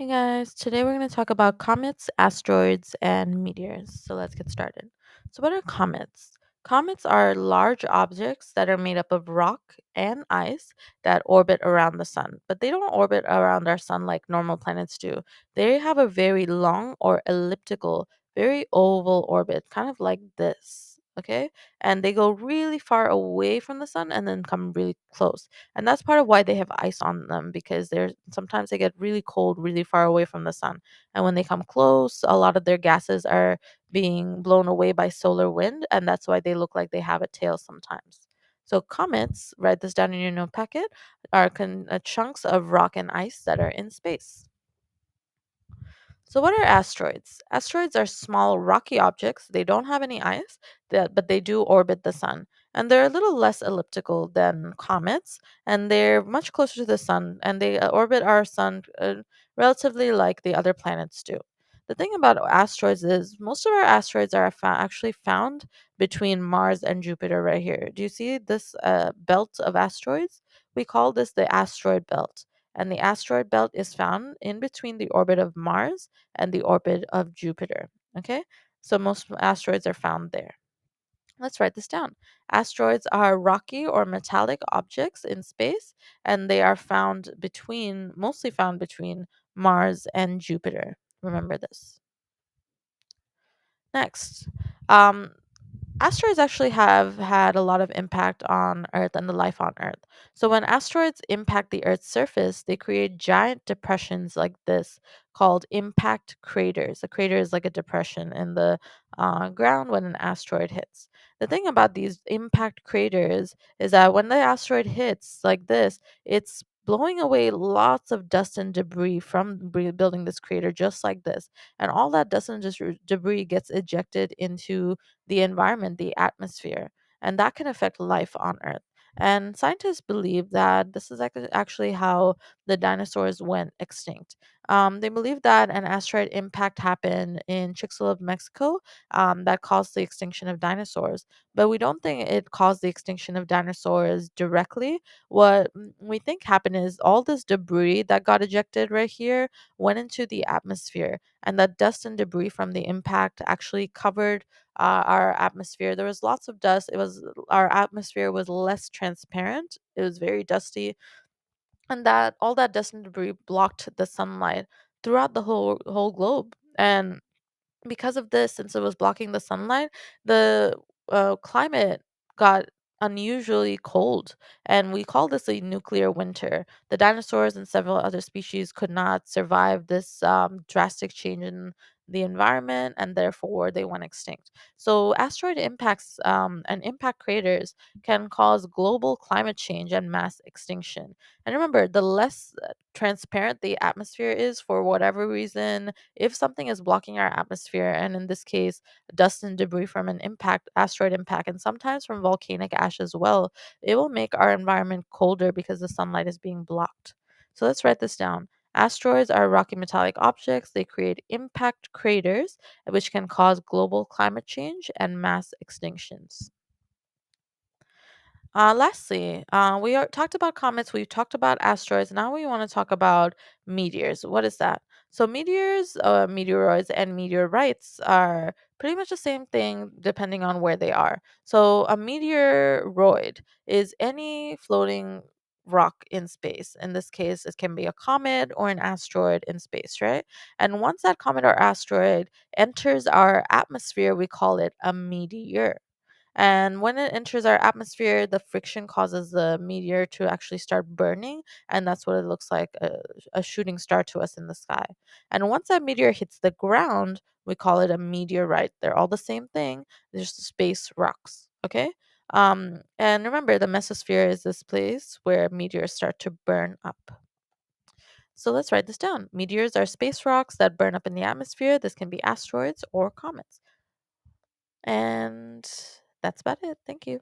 Hey guys, today we're going to talk about comets, asteroids, and meteors. So let's get started. So, what are comets? Comets are large objects that are made up of rock and ice that orbit around the sun, but they don't orbit around our sun like normal planets do. They have a very long or elliptical, very oval orbit, kind of like this. Okay, and they go really far away from the sun and then come really close, and that's part of why they have ice on them, because they're sometimes they get really cold really far away from the sun, and when they come close a lot of their gases are being blown away by solar wind, and that's why they look like they have a tail sometimes. So comets, write this down in your note packet, are chunks of rock and ice that are in space. So, what are asteroids? Asteroids are small rocky objects. They don't have any ice, but they do orbit the sun. And they're a little less elliptical than comets, and they're much closer to the sun, and they orbit our sun relatively like the other planets do. The thing about asteroids is most of our asteroids are actually found between Mars and Jupiter right here. Do you see this belt of asteroids? We call this the asteroid belt. And the asteroid belt is found in between the orbit of Mars and the orbit of Jupiter. Okay, so most asteroids are found there. Let's write this down. Asteroids are rocky or metallic objects in space, and they are mostly found between Mars and Jupiter. Remember this. Next, um, asteroids actually have had a lot of impact on Earth and the life on Earth. So, when asteroids impact the Earth's surface, they create giant depressions like this called impact craters. A crater is like a depression in the ground when an asteroid hits. The thing about these impact craters is that when the asteroid hits like this, it's blowing away lots of dust and debris from building this crater just like this, and all that dust and debris gets ejected into the environment, the atmosphere, and that can affect life on Earth. And scientists believe that this is actually how the dinosaurs went extinct. They believe that an asteroid impact happened in Chicxulub, Mexico, that caused the extinction of dinosaurs. But we don't think it caused the extinction of dinosaurs directly. What we think happened is all this debris that got ejected right here went into the atmosphere, and that dust and debris from the impact actually covered our atmosphere. There was lots of dust. It was Our atmosphere was less transparent. It was very dusty, and that all that dust and debris blocked the sunlight throughout the whole globe. And because of this, since it was blocking the sunlight, the climate got unusually cold, and we call this a nuclear winter. The dinosaurs and several other species could not survive this drastic change in the environment, and therefore they went extinct. So, asteroid impacts and impact craters can cause global climate change and mass extinction. And remember, the less transparent the atmosphere is for whatever reason, if something is blocking our atmosphere, and in this case dust and debris from an asteroid impact, and sometimes from volcanic ash as well, it will make our environment colder because the sunlight is being blocked. So let's write this down. Asteroids are rocky metallic objects. They create impact craters, which can cause global climate change and mass extinctions. Lastly, talked about comets, we've talked about asteroids. Now we want to talk about meteors. What is that? So, meteors, meteoroids, and meteorites are pretty much the same thing depending on where they are. So, a meteoroid is any floating rock in space. In this case, it can be a comet or an asteroid in space, right? And once that comet or asteroid enters our atmosphere, we call it a meteor. And when it enters our atmosphere, the friction causes the meteor to actually start burning. And that's what it looks like, a shooting star to us in the sky. And once that meteor hits the ground, we call it a meteorite. They're all the same thing, they're just space rocks. Okay. And remember, the mesosphere is this place where meteors start to burn up. So let's write this down. Meteors are space rocks that burn up in the atmosphere. This can be asteroids or comets. And that's about it. Thank you.